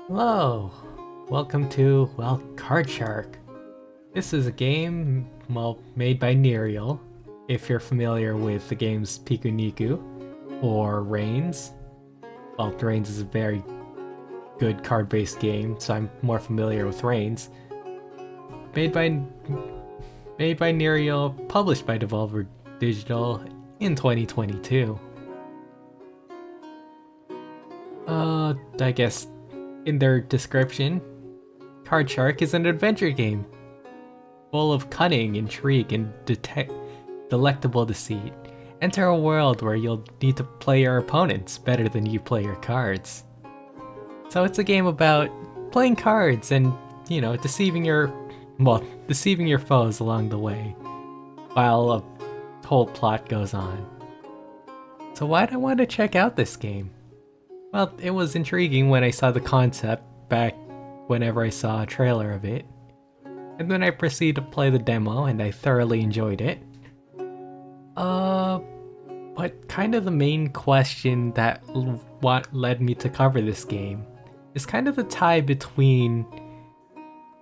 Hello, welcome to, Card Shark. This is a game, made by Nereal, if you're familiar with the games Piku Niku or Reigns. Well, Reigns is a very good card-based game, so I'm more familiar with Reigns. Made by made by Nereal, published by Devolver Digital in 2022. I guess in their description, Card Shark is an adventure game full of cunning, intrigue, and delectable deceit. Enter a world where you'll need to play your opponents better than you play your cards. So it's a game about playing cards and, deceiving your foes along the way, while a whole plot goes on. So why'd I want to check out this game? Well, it was intriguing when I saw the concept back whenever I saw a trailer of it. And then I proceeded to play the demo and I thoroughly enjoyed it. But kind of the main question that what led me to cover this game is kind of the tie between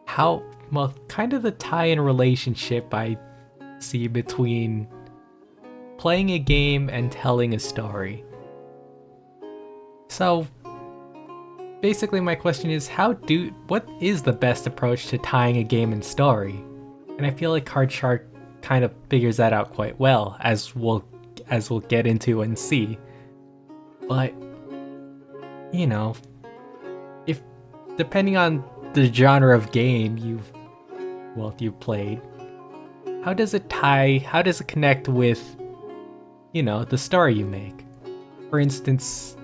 kind of the tie in relationship I see between playing a game and telling a story. So basically my question is what is the best approach to tying a game and story? And I feel like Card Shark kind of figures that out quite well, as we'll get into and see. But if depending on the genre of game you've played, how does it connect with the story you make? For instance,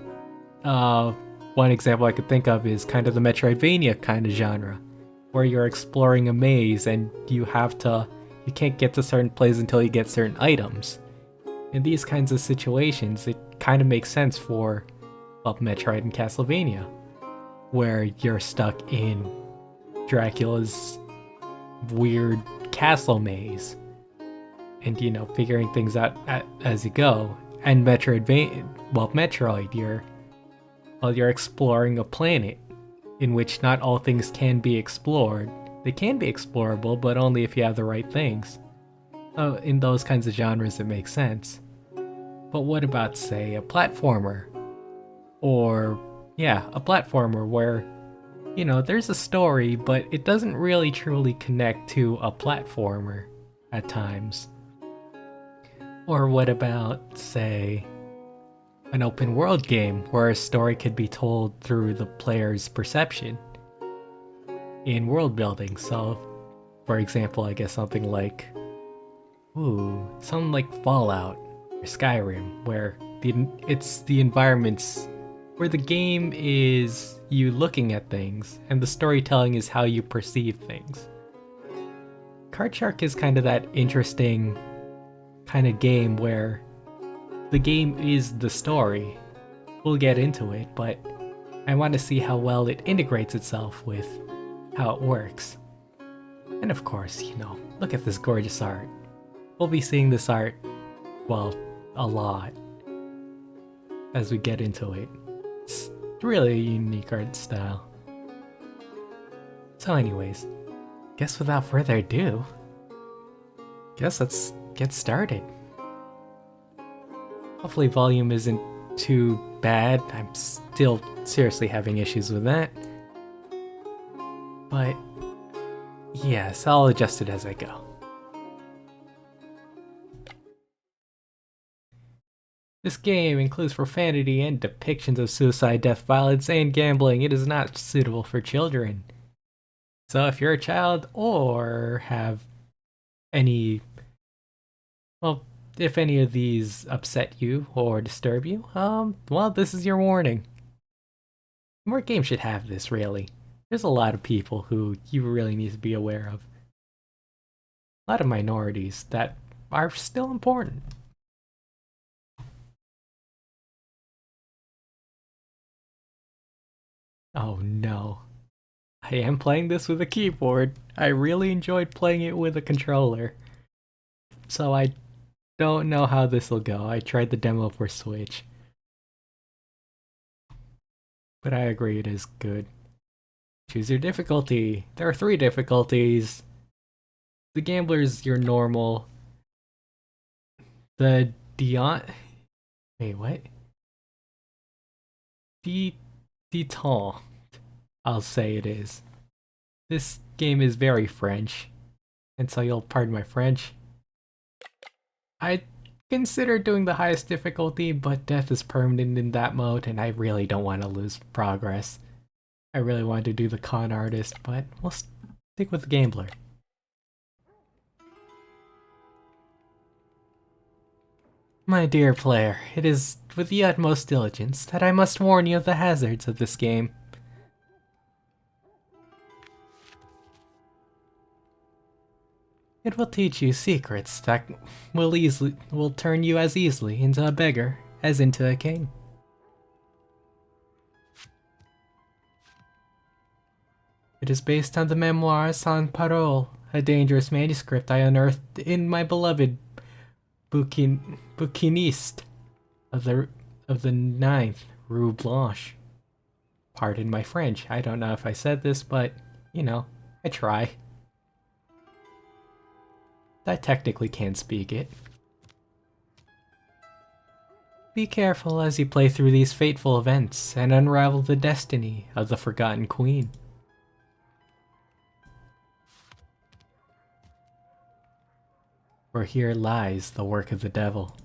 one example I could think of is kind of the Metroidvania kind of genre, where you're exploring a maze and you can't get to certain places until you get certain items. In these kinds of situations, it kind of makes sense for, Metroid and Castlevania, where you're stuck in Dracula's weird castle maze, and figuring things out as you go. And Metroid, you're exploring a planet in which not all things can be explored. They can be explorable, but only if you have the right things. So in those kinds of genres, it makes sense. But what about, say, a platformer? Or, a platformer where, there's a story, but it doesn't really truly connect to a platformer at times. Or what about, say, an open world game where a story could be told through the player's perception in world building? So, for example, I guess something like Fallout or Skyrim, where it's the environments where the game is you looking at things and the storytelling is how you perceive things. Card Shark is kind of that interesting kind of game where the game is the story. We'll get into it, but I want to see how well it integrates itself with how it works. And of course, look at this gorgeous art. We'll be seeing this art, a lot as we get into it. It's really a unique art style. So anyways, guess without further ado, let's get started. Hopefully volume isn't too bad. I'm still seriously having issues with that. But yes, I'll adjust it as I go. This game includes profanity and depictions of suicide, death, violence, and gambling. It is not suitable for children. So if you're a child or have any, if any of these upset you or disturb you, this is your warning. More games should have this, really. There's a lot of people who you really need to be aware of. A lot of minorities that are still important. Oh no. I am playing this with a keyboard. I really enjoyed playing it with a controller. So I don't know how this will go. I tried the demo for Switch. But I agree it is good. Choose your difficulty. There are 3 difficulties. The Gambler's your normal. The Dion... Wait, what? Diton, I'll say it is. This game is very French, and so you'll pardon my French. I consider doing the highest difficulty, but death is permanent in that mode, and I really don't want to lose progress. I really wanted to do the con artist, but we'll stick with the Gambler. My dear player, it is with the utmost diligence that I must warn you of the hazards of this game. It will teach you secrets that will turn you as easily into a beggar as into a king. It is based on the memoir Sans Parole, a dangerous manuscript I unearthed in my beloved bouquiniste of the 9th Rue Blanche. Pardon my French, I don't know if I said this, but, you know, I try. I technically can't speak it. Be careful as you play through these fateful events and unravel the destiny of the Forgotten Queen. For here lies the work of the devil.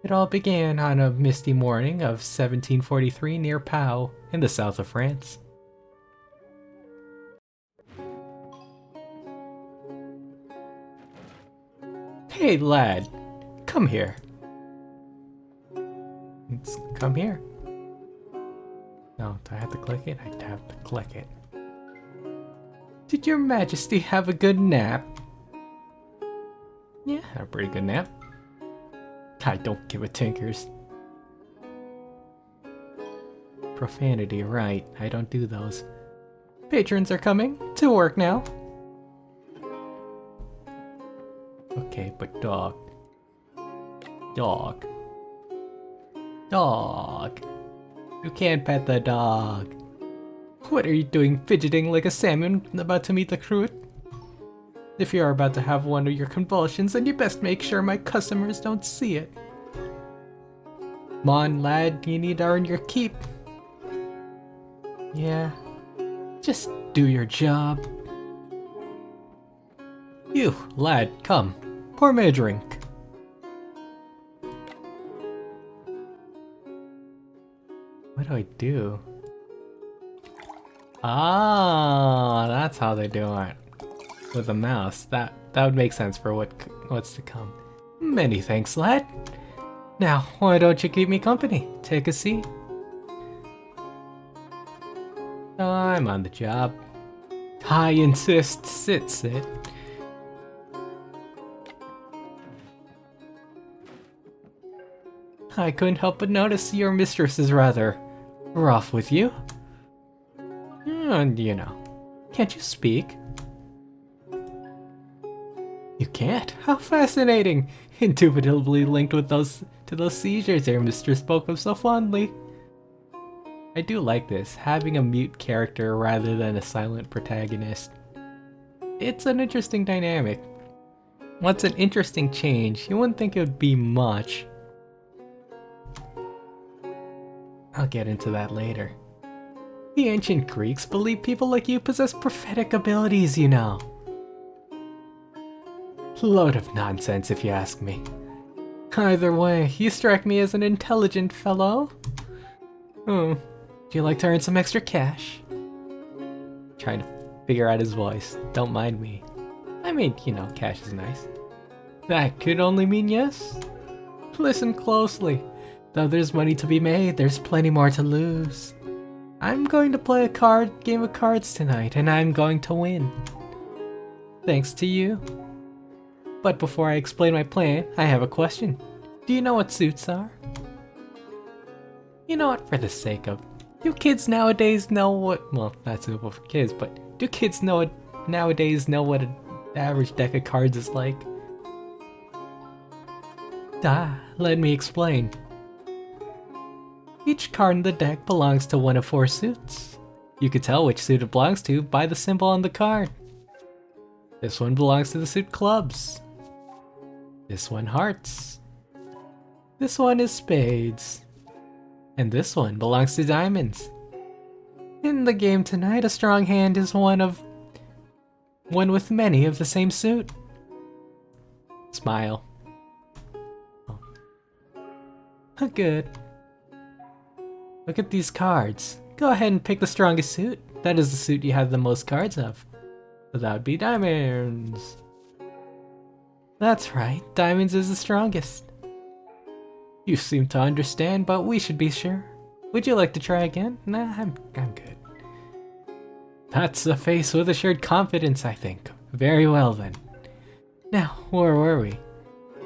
It all began on a misty morning of 1743 near Pau, in the south of France. Hey lad, come here. Come here. No, do I have to click it? I have to click it. Did your majesty have a good nap? Yeah, a pretty good nap. I don't give a tinkers. Profanity, right. I don't do those. Patrons are coming to work now. Okay, but dog. Dog. Dog. You can't pet the dog. What are you doing, fidgeting like a salmon about to meet the crew? If you're about to have one of your convulsions, then you best make sure my customers don't see it. Come on, lad, you need to earn your keep. Yeah, just do your job. You, lad, come. Pour me a drink. What do I do? Ah, that's how they do it. With a mouse. That would make sense for what's to come. Many thanks, lad. Now, why don't you keep me company? Take a seat. I'm on the job. I insist. Sit. I couldn't help but notice your mistress is rather rough with you. And, you know, can't you speak? You can't? How fascinating! Indubitably linked with those seizures your mistress spoke of so fondly. I do like this, having a mute character rather than a silent protagonist. It's an interesting dynamic. What's an interesting change? You wouldn't think it would be much. I'll get into that later. The ancient Greeks believed people like you possess prophetic abilities, you know. Load of nonsense, if you ask me. Either way, you strike me as an intelligent fellow. Do you like to earn some extra cash? Trying to figure out his voice. Don't mind me. I mean, you know, cash is nice. That could only mean yes. Listen closely. Though there's money to be made, there's plenty more to lose. I'm going to play a game of cards tonight, and I'm going to win. Thanks to you. But before I explain my plan, I have a question. Do you know what suits are? You know what, for the sake of... Do kids nowadays know what... Well, not suitable for kids, but do kids nowadays know what an average deck of cards is like? Let me explain. Each card in the deck belongs to one of 4 suits. You can tell which suit it belongs to by the symbol on the card. This one belongs to the suit clubs. This one hearts. This one is spades. And this one belongs to diamonds. In the game tonight, a strong hand is one with many of the same suit. Smile. Oh. Good. Look at these cards. Go ahead and pick the strongest suit. That is the suit you have the most cards of. So that would be diamonds. That's right, diamonds is the strongest. You seem to understand, but we should be sure. Would you like to try again? Nah, I'm good. That's a face with assured confidence, I think. Very well then. Now, where were we?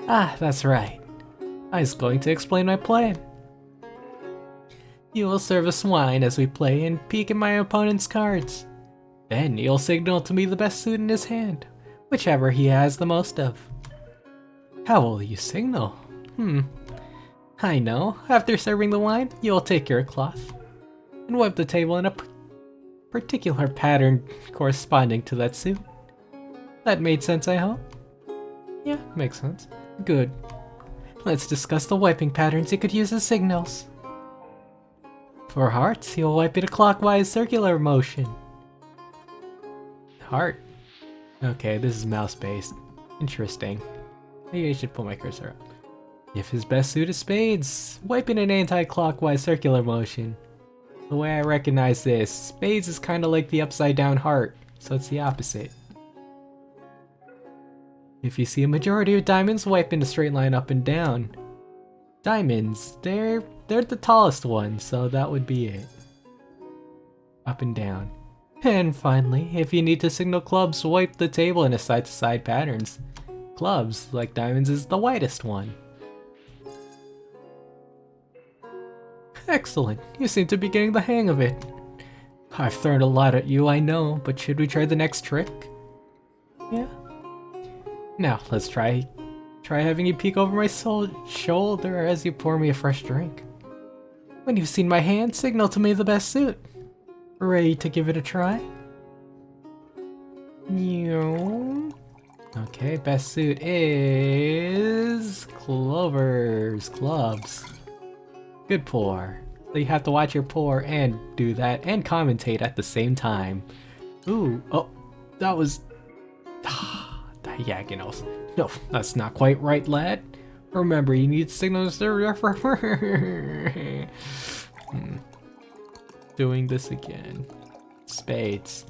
Ah, that's right. I was going to explain my plan. You will serve us wine as we play and peek at my opponent's cards. Then you'll signal to me the best suit in his hand, whichever he has the most of. How will you signal? I know. After serving the wine, you'll take your cloth and wipe the table in a particular pattern corresponding to that suit. That made sense, I hope? Yeah, makes sense. Good. Let's discuss the wiping patterns you could use as signals. For hearts, you'll wipe it a clockwise circular motion. Heart. Okay, this is mouse-based. Interesting. Maybe I should pull my cursor up. If his best suit is spades, wipe in an anti-clockwise circular motion. The way I recognize this, spades is kind of like the upside down heart, so it's the opposite. If you see a majority of diamonds, wipe in a straight line up and down. Diamonds, they're the tallest ones, so that would be it. Up and down. And finally, if you need to signal clubs, wipe the table in a side-to-side patterns. Clubs, like diamonds, is the widest one. Excellent, you seem to be getting the hang of it. I've thrown a lot at you, I know, but should we try the next trick? Yeah. Now, let's try having you peek over my shoulder as you pour me a fresh drink. When you've seen my hand, signal to me the best suit. Ready to give it a try? Okay, best suit is Clover's clubs. Good pour. So you have to watch your pour and do that and commentate at the same time. Ooh, oh, that was diagonals. No, that's not quite right, lad. Remember, you need signals to refer. Doing this again. Spades.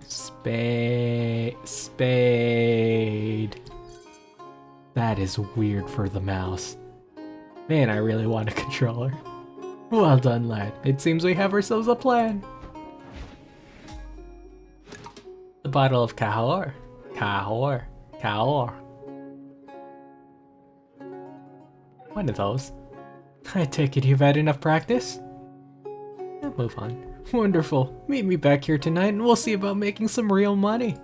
Spade. That is weird for the mouse. Man, I really want a controller. Well done, lad. It seems we have ourselves a plan. The bottle of Cahor. One of those. I take it you've had enough practice? Yeah, move on. Wonderful. Meet me back here tonight and we'll see about making some real money.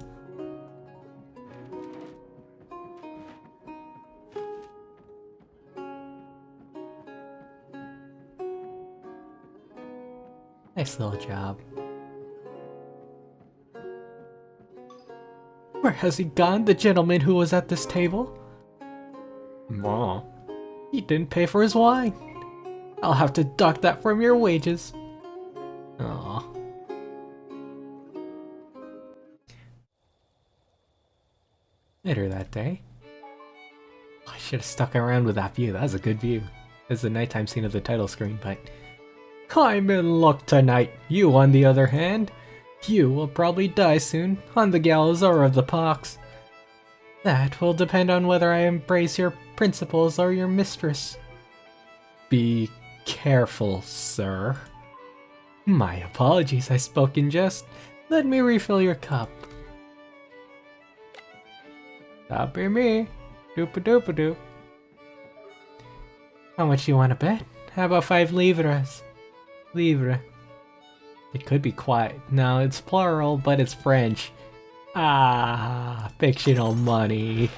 Nice little job. Where has he gone, the gentleman who was at this table? Ma, he didn't pay for his wine. I'll have to dock that from your wages. Aww. Later that day. I should have stuck around with that view. That was a good view. It's the nighttime scene of the title screen, but I'm in luck tonight. You, on the other hand, you will probably die soon, on the gallows or of the pox. That will depend on whether I embrace your principles or your mistress. Be careful, sir. My apologies, I spoke in jest. Let me refill your cup. That'll be me. Doop-a-doop-a-doop. How much do you want to bet? How about 5 livres? Livre. It could be quiet. No, it's plural, but it's French. Ah, fictional money.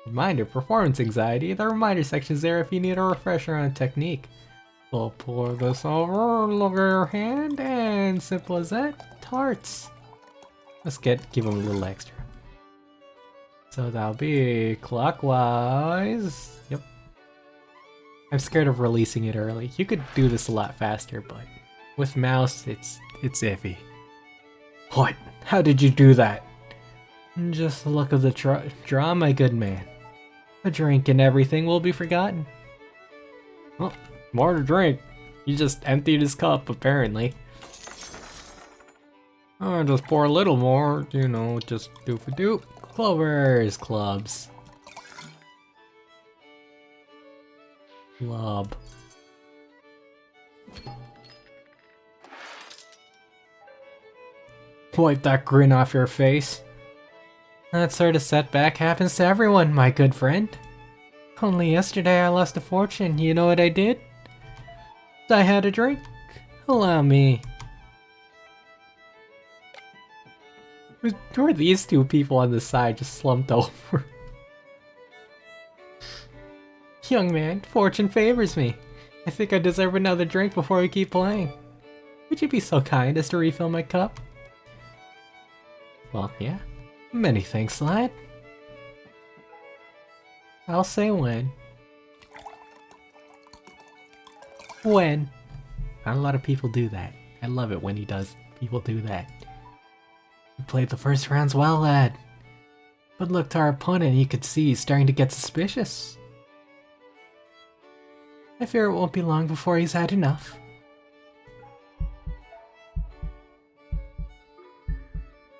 Reminder, performance anxiety. The reminder section is there if you need a refresher on technique. We'll pour this over, look at your hand, and simple as that, tarts. Let's give him a little extra. So that'll be clockwise. Yep. I'm scared of releasing it early. You could do this a lot faster, but with mouse, it's iffy. What? How did you do that? Just the luck of the draw, my good man. A drink and everything will be forgotten. Well, more to drink. You just emptied his cup, apparently. Oh, just pour a little more, you know, just do for do. Clovers, clubs. Club. Wipe that grin off your face. That sort of setback happens to everyone, my good friend. Only yesterday I lost a fortune. You know what I did? I had a drink. Allow me. Who are these two people on the side just slumped over? Young man, fortune favors me. I think I deserve another drink before we keep playing. Would you be so kind as to refill my cup? Well, yeah. Many thanks, lad. I'll say when. When. Not a lot of people do that. I love it when people do that. You played the first rounds well, lad. But look to our opponent and you could see he's starting to get suspicious. I fear it won't be long before he's had enough.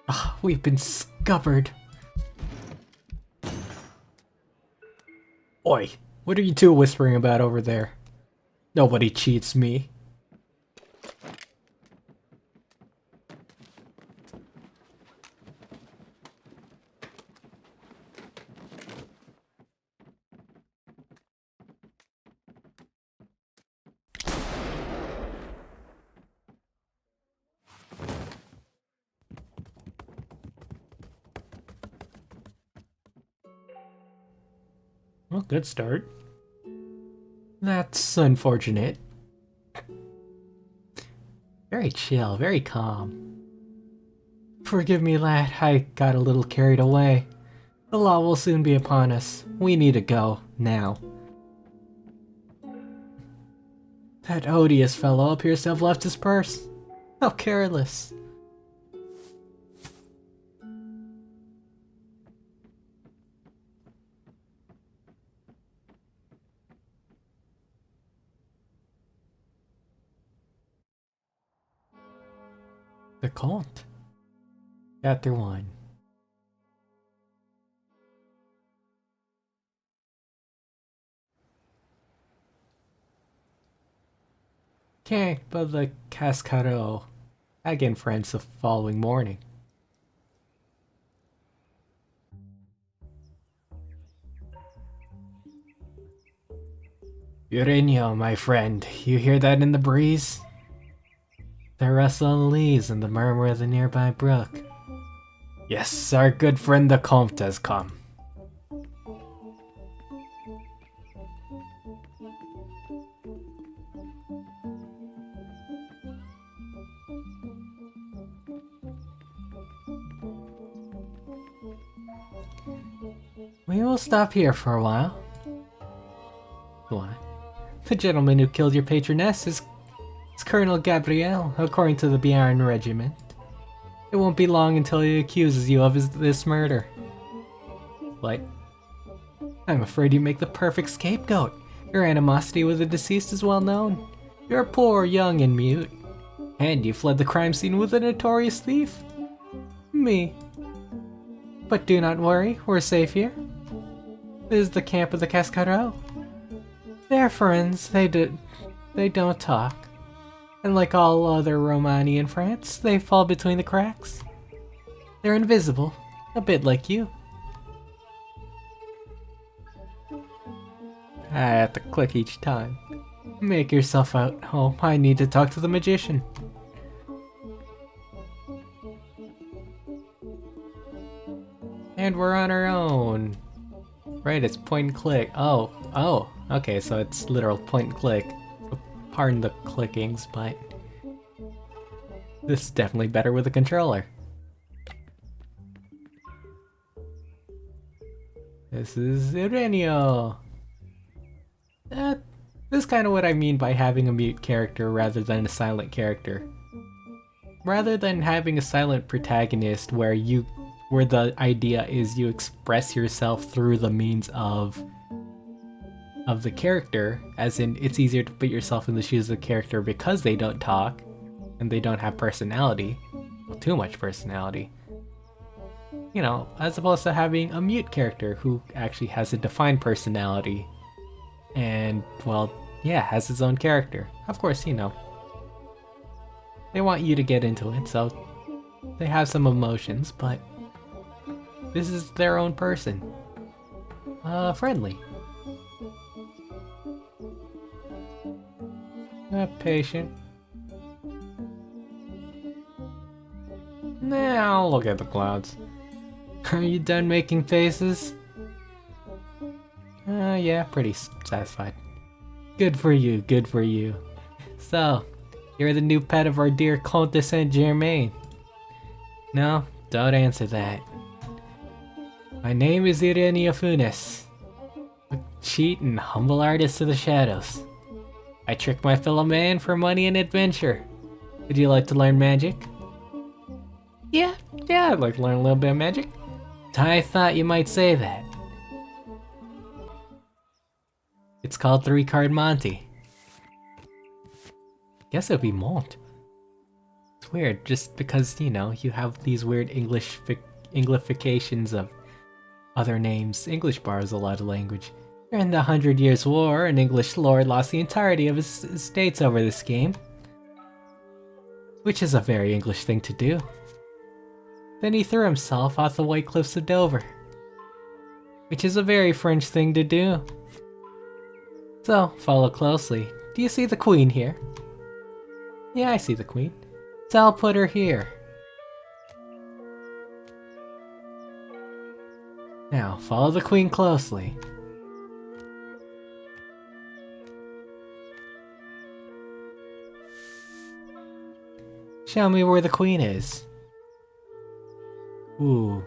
Oh, we've been scuppered. Oi, what are you two whispering about over there? Nobody cheats me. Well, good start. That's unfortunate. Very chill, very calm. Forgive me, lad, I got a little carried away. The law will soon be upon us. We need to go, now. That odious fellow appears to have left his purse. How careless. The Compte. Chapter 1. Okay, but the Cascaro again friends the following morning. Urenio, my friend, you hear that in the breeze? The rustle of the leaves and the murmur of the nearby brook. Yes, our good friend the Comte has come. We will stop here for a while. What? The gentleman who killed your patroness is Colonel Gabriel, according to the Béarn regiment. It won't be long until he accuses you of this murder. What? I'm afraid you make the perfect scapegoat. Your animosity with the deceased is well known. You're poor, young, and mute. And you fled the crime scene with a notorious thief. Me. But do not worry, we're safe here. This is the camp of the Cascaro. They're friends, they don't talk. And like all other Romani in France, they fall between the cracks. They're invisible, a bit like you. I have to click each time. Make yourself out home, I need to talk to the magician. And we're on our own. Right, it's point and click. Oh, okay, so it's literal point and click. Pardon the clickings, but this is definitely better with a controller. This is Irenio. This is kind of what I mean by having a mute character rather than a silent character. Rather than having a silent protagonist where the idea is you express yourself through the means of the character, as in it's easier to put yourself in the shoes of the character because they don't talk and they don't have personality, well, too much personality. You know, as opposed to having a mute character who actually has a defined personality and, well, yeah, has his own character. Of course, you know, they want you to get into it, so they have some emotions, but this is their own person. Friendly. Patient. Now look at the clouds. Are you done making faces? Yeah, pretty satisfied. Good for you, good for you. So, you're the new pet of our dear Compte de Sainte Germain. No, don't answer that. My name is Irenio Funes, a cheat and humble artist of the shadows. I trick my fellow man for money and adventure. Would you like to learn magic? Yeah, I'd like to learn a little bit of magic. I thought you might say that. It's called 3-card Monty. Guess it would be Mont. It's weird, just because, you know, you have these weird Englifications of other names. English borrows a lot of language. During the 100 Years' War, an English lord lost the entirety of his estates over this game. Which is a very English thing to do. Then he threw himself off the White Cliffs of Dover. Which is a very French thing to do. So, follow closely. Do you see the Queen here? Yeah, I see the Queen. So I'll put her here. Now, follow the Queen closely. Show me where the Queen is. Ooh.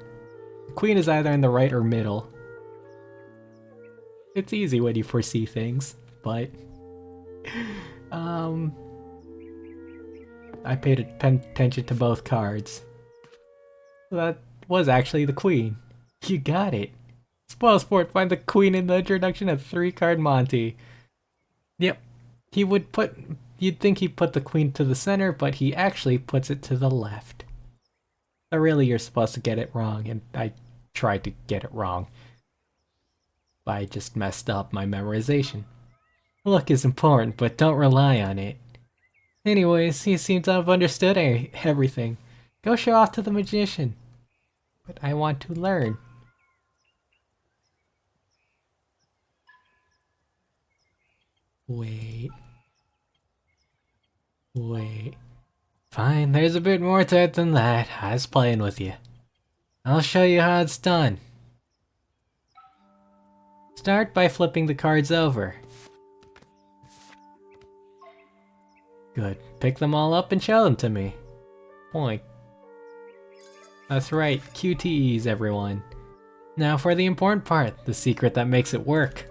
The Queen is either in the right or middle. It's easy when you foresee things, but... I paid attention to both cards. That was actually the Queen. You got it. Spoil sport, find the Queen in the introduction of 3-card Monty. Yep. You'd think he put the Queen to the center, but he actually puts it to the left. So really, you're supposed to get it wrong, and I tried to get it wrong. I just messed up my memorization. Luck is important, but don't rely on it. Anyways, he seems to have understood everything. Go show off to the magician. But I want to learn. Wait. Fine, there's a bit more to it than that. I was playing with you. I'll show you how it's done. Start by flipping the cards over. Good. Pick them all up and show them to me. Point. That's right, QTEs, everyone. Now for the important part, the secret that makes it work.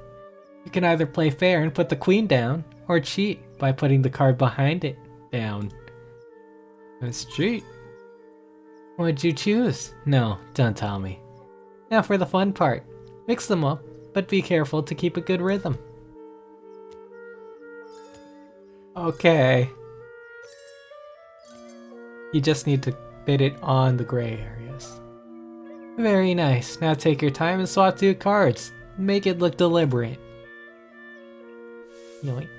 You can either play fair and put the Queen down, or cheat by putting the card behind it down. Let's cheat. What'd you choose? No, don't tell me. Now for the fun part. Mix them up, but be careful to keep a good rhythm. Okay. You just need to fit it on the gray areas. Very nice. Now take your time and swap 2 cards. Make it look deliberate. Yoink.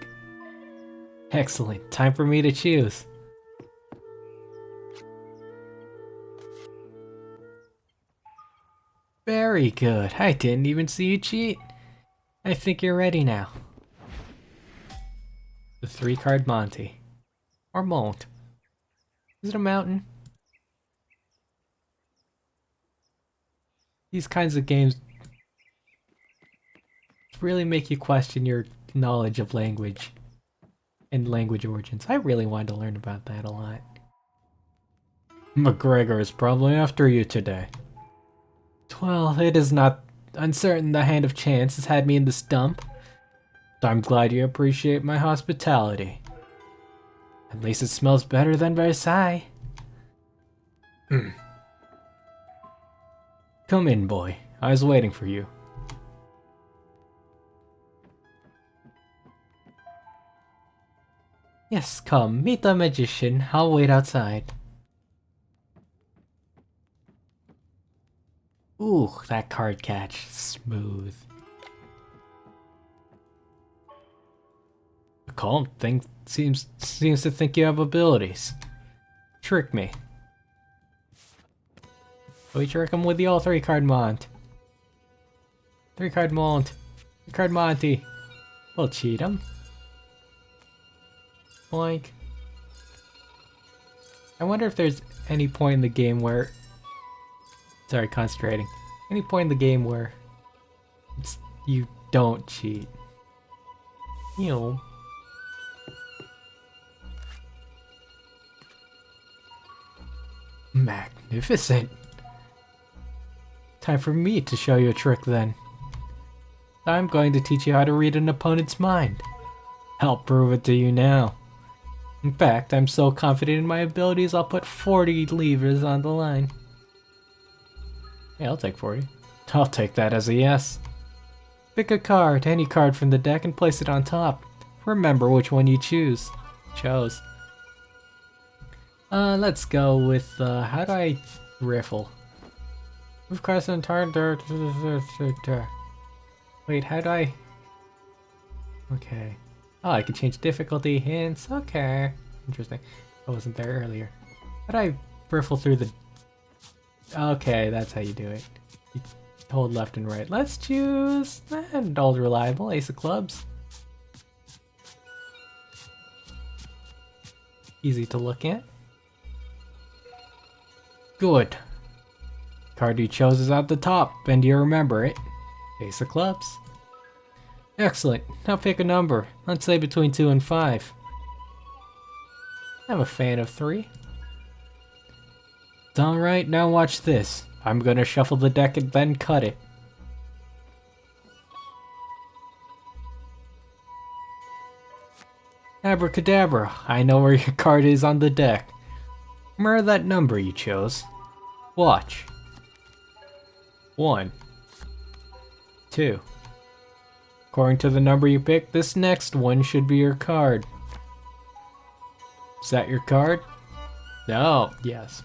Excellent. Time for me to choose. Very good. I didn't even see you cheat. I think you're ready now. The 3-card Monty. Or Mont. Is it a mountain? These kinds of games really make you question your knowledge of language and language origins. I really wanted to learn about that a lot. McGregor is probably after you today. Well, it is not uncertain the hand of chance has had me in this dump. I'm glad you appreciate my hospitality. At least it smells better than Versailles. Come in, boy. I was waiting for you. Yes, come, meet the magician. I'll wait outside. Ooh, that card catch. Smooth. The calm thing seems to think you have abilities. Trick me. We trick him with the all 3-card Mont. 3-card Mont. 3-card Monty. We'll cheat him. Boink. I wonder if there's any point in the game where... Sorry, concentrating. Any point in the game where you don't cheat. You know. Magnificent. Time for me to show you a trick then. I'm going to teach you how to read an opponent's mind. I'll prove it to you now. In fact, I'm so confident in my abilities I'll put 40 levers on the line. Yeah, I'll take 40. I'll take that as a yes. Pick a card, any card from the deck, and place it on top. Remember which one you chose. Let's go with, how do I riffle? Move cards on target. Wait, how do I... Okay. Oh, I can change difficulty, hints, okay. Interesting. I wasn't there earlier. How do I riffle through the... Okay, that's how you do it. You hold left and right. Let's choose... And old reliable, ace of clubs. Easy to look at. Good. Card you chose is at the top, and you remember it. Ace of clubs. Excellent. Now pick a number. Let's say between 2 and 5. I'm a fan of 3. Alright, now watch this. I'm gonna shuffle the deck and then cut it. Abracadabra, I know where your card is on the deck. Remember that number you chose. Watch. 1. 2. According to the number you picked, this next one should be your card. Is that your card? No. Yes.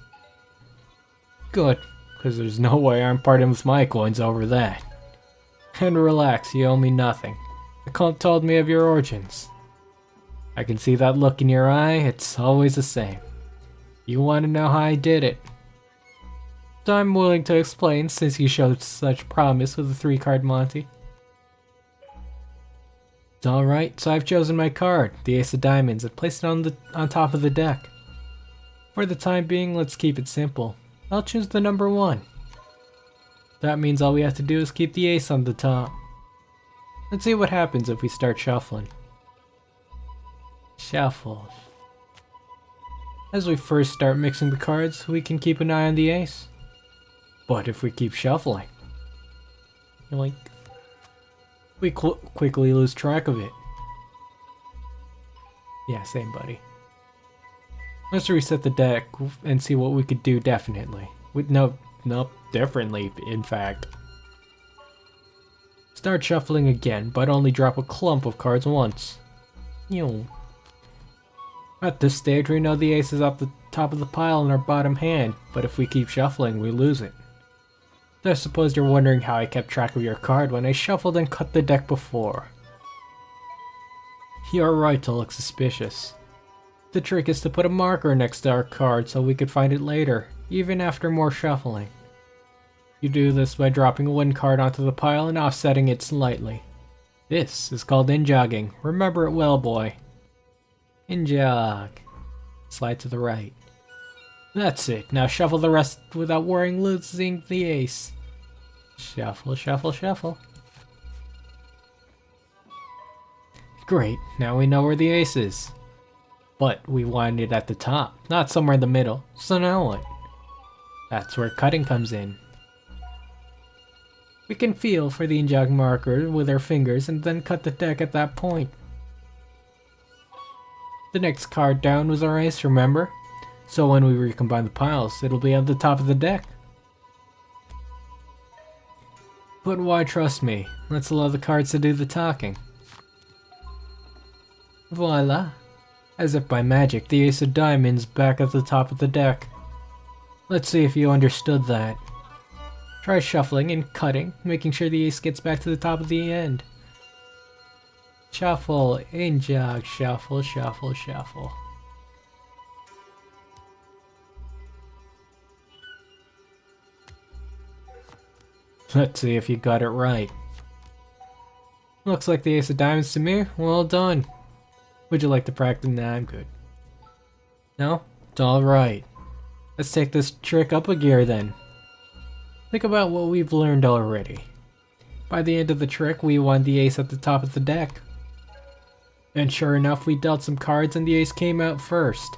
Good, because there's no way I'm parting with my coins over that. And relax, you owe me nothing. The Compte told me of your origins. I can see that look in your eye, it's always the same. You want to know how I did it? So I'm willing to explain since you showed such promise with the 3-card Monty. Alright, so I've chosen my card, the Ace of Diamonds, and placed it on top of the deck. For the time being, let's keep it simple. I'll choose the number 1. That means all we have to do is keep the ace on the top. Let's see what happens if we start shuffling. Shuffle. As we first start mixing the cards, we can keep an eye on the ace. But if we keep shuffling, yoink, we quickly lose track of it. Yeah, same buddy. Let's reset the deck and see what we could do definitely. Nope, differently, in fact. Start shuffling again, but only drop a clump of cards once. At this stage, we know the ace is up the top of the pile in our bottom hand, but if we keep shuffling, we lose it. I suppose you're wondering how I kept track of your card when I shuffled and cut the deck before. You're right to look suspicious. The trick is to put a marker next to our card so we could find it later, even after more shuffling. You do this by dropping one card onto the pile and offsetting it slightly. This is called in-jogging. Remember it well, boy. In-jog. Slide to the right. That's it. Now shuffle the rest without worrying losing the ace. Shuffle, shuffle, shuffle. Great, now we know where the ace is. But we wanted it at the top, not somewhere in the middle. So now what? That's where cutting comes in. We can feel for the injog marker with our fingers and then cut the deck at that point. The next card down was our ace, remember? So when we recombine the piles, it'll be at the top of the deck. But why trust me? Let's allow the cards to do the talking. Voila! As if by magic, the ace of diamonds back at the top of the deck. Let's see if you understood that. Try shuffling and cutting, making sure the ace gets back to the top of the end. Shuffle, in-jog, shuffle, shuffle, shuffle. Let's see if you got it right. Looks like the ace of diamonds to me. Well done. Would you like to practice? Nah, I'm good. No? It's alright. Let's take this trick up a gear then. Think about what we've learned already. By the end of the trick, we won the ace at the top of the deck. And sure enough, we dealt some cards and the ace came out first.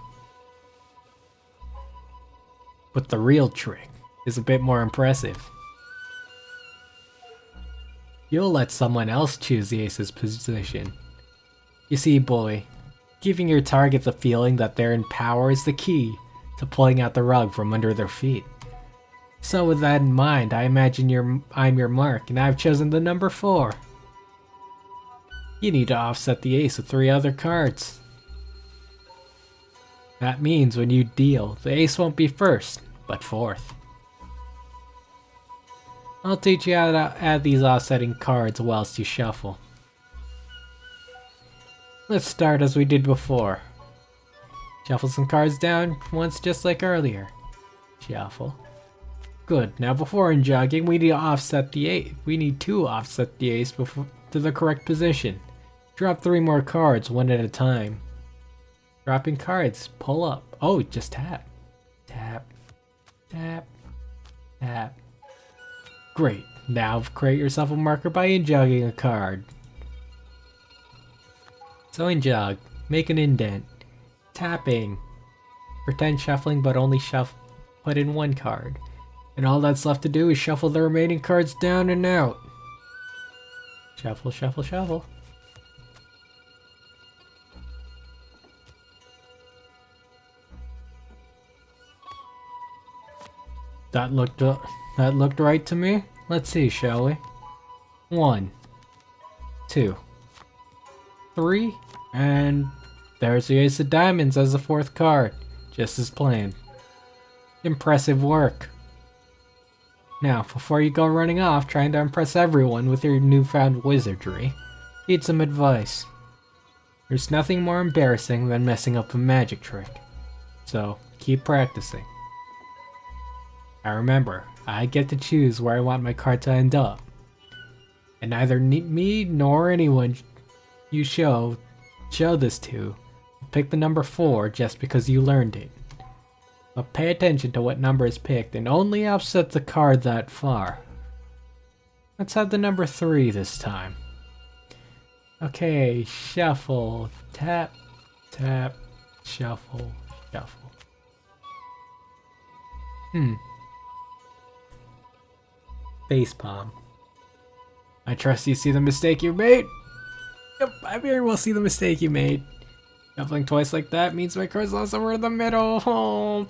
But the real trick is a bit more impressive. You'll let someone else choose the ace's position. You see, boy, giving your target the feeling that they're in power is the key to pulling out the rug from under their feet. So with that in mind, I imagine I'm your mark, and I've chosen the number 4. You need to offset the ace with 3 other cards. That means when you deal, the ace won't be first, but 4th. I'll teach you how to add these offsetting cards whilst you shuffle. Let's start as we did before. Shuffle some cards down once just like earlier. Shuffle. Good. Now before in-jogging, we need to offset the ace. We need to offset the ace before to the correct position. Drop 3 more cards one at a time. Dropping cards. Pull up. Oh, just tap. Tap. Tap. Tap. Great. Now create yourself a marker by in-jogging a card. So in-jog. Make an indent. Tapping. Pretend shuffling but only put in 1 card. And all that's left to do is shuffle the remaining cards down and out. Shuffle, shuffle, shuffle. That looked right to me. Let's see, shall we? 1, 2, 3, and there's the ace of diamonds as the 4th card, just as planned. Impressive work. Now, before you go running off trying to impress everyone with your newfound wizardry, need some advice. There's nothing more embarrassing than messing up a magic trick, so keep practicing. Now remember, I get to choose where I want my card to end up, and neither me nor anyone you show this to will pick the number 4 just because you learned it. But pay attention to what number is picked and only offset the card that far. Let's have the number 3 this time. Okay, shuffle, tap, tap, shuffle, shuffle. Facepalm. I trust you see the mistake you made? Yep, I very well see the mistake you made. Shuffling twice like that means my card's lost somewhere in the middle. Oh,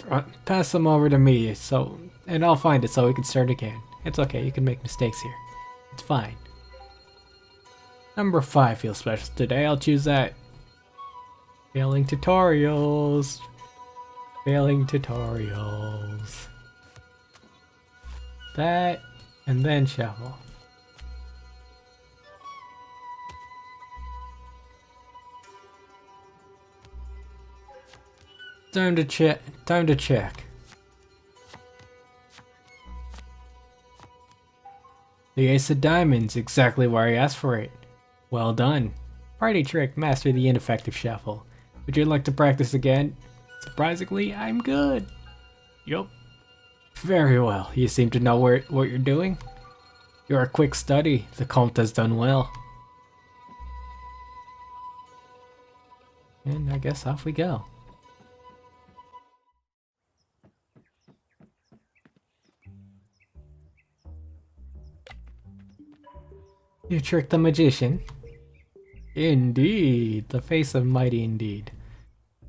pass them over to me, and I'll find it so we can start again. It's okay, you can make mistakes here. It's fine. Number 5 feels special today, I'll choose that. Failing tutorials. Failing tutorials. That, and then shuffle. Time to check. The ace of diamonds, exactly where I asked for it. Well done. Party trick, master the ineffective shuffle. Would you like to practice again? Surprisingly, I'm good. Yup. Very well. You seem to know what you're doing. You're a quick study. The Comte has done well. And I guess off we go. You tricked the magician. Indeed, the face of mighty indeed.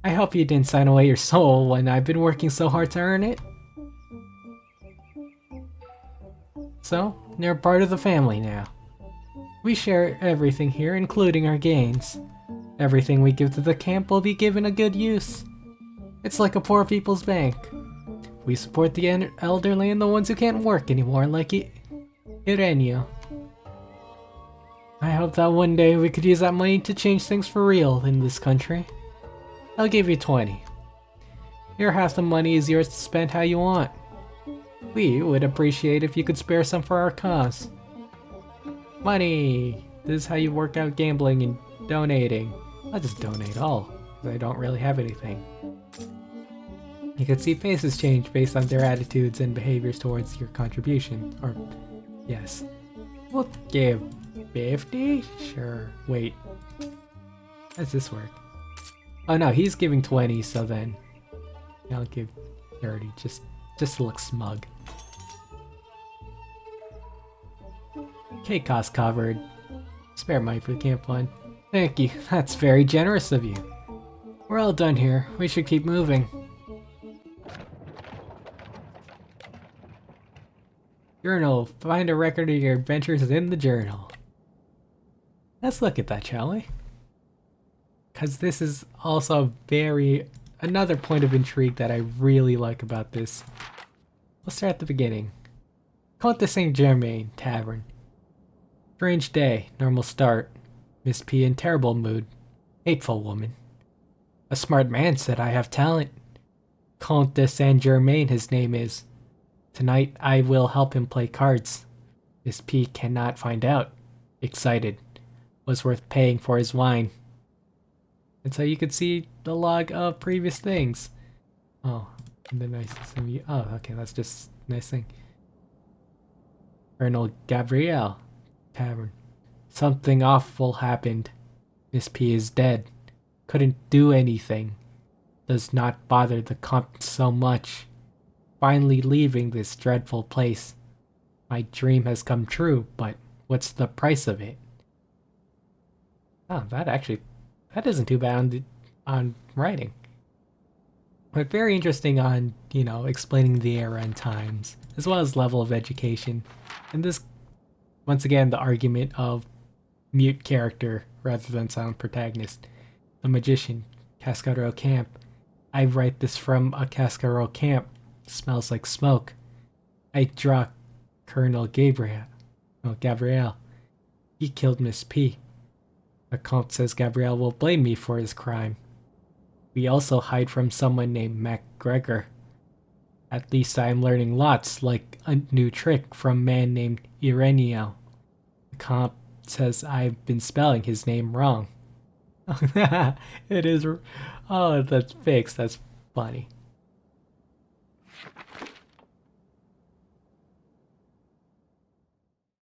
I hope you didn't sign away your soul when I've been working so hard to earn it. So, you're part of the family now. We share everything here, including our gains. Everything we give to the camp will be given a good use. It's like a poor people's bank. We support the elderly and the ones who can't work anymore, like Irenio. I hope that one day we could use that money to change things for real in this country. I'll give you 20. Your half the money is yours to spend how you want. We would appreciate if you could spare some for our cause. Money! This is how you work out gambling and donating. I'll just donate all, because I don't really have anything. You can see faces change based on their attitudes and behaviors towards your contribution. Or, yes. We'll give 50? Sure. Wait. How does this work? Oh no, he's giving 20, so then I'll give 30, just to look smug. Cake cost covered. Spare money for the camp fund. Thank you, that's very generous of you. We're all done here, we should keep moving. Journal, find a record of your adventures in the journal. Let's look at that, shall we? Because this is also another point of intrigue that I really like about this. We'll start at the beginning. Compte de Sainte Germain Tavern. Strange day, normal start. Miss P in terrible mood. Hateful woman. A smart man said I have talent. Compte de Saint Germain his name is. Tonight I will help him play cards. Miss P cannot find out. Excited. Was worth paying for his wine. And so you could see the log of previous things. Oh, and the nicest of you. Oh, okay, that's just a nice thing. Colonel Gabrielle Tavern. Something awful happened. Miss P is dead. Couldn't do anything. Does not bother the comp so much. Finally leaving this dreadful place. My dream has come true, but what's the price of it? Oh, that isn't too bad on writing. But very interesting on, explaining the era and times, as well as level of education. And this, once again, the argument of mute character rather than silent protagonist. The magician, Cascaril Camp. I write this from a Cascaril camp. Smells like smoke. I draw Colonel Gabrielle. He killed Miss P. The Comte says Gabrielle will blame me for his crime. We also hide from someone named MacGregor. At least I am learning lots, like a new trick from a man named Irenio. The Comte says I've been spelling his name wrong. It is. Oh, that's fixed. That's funny.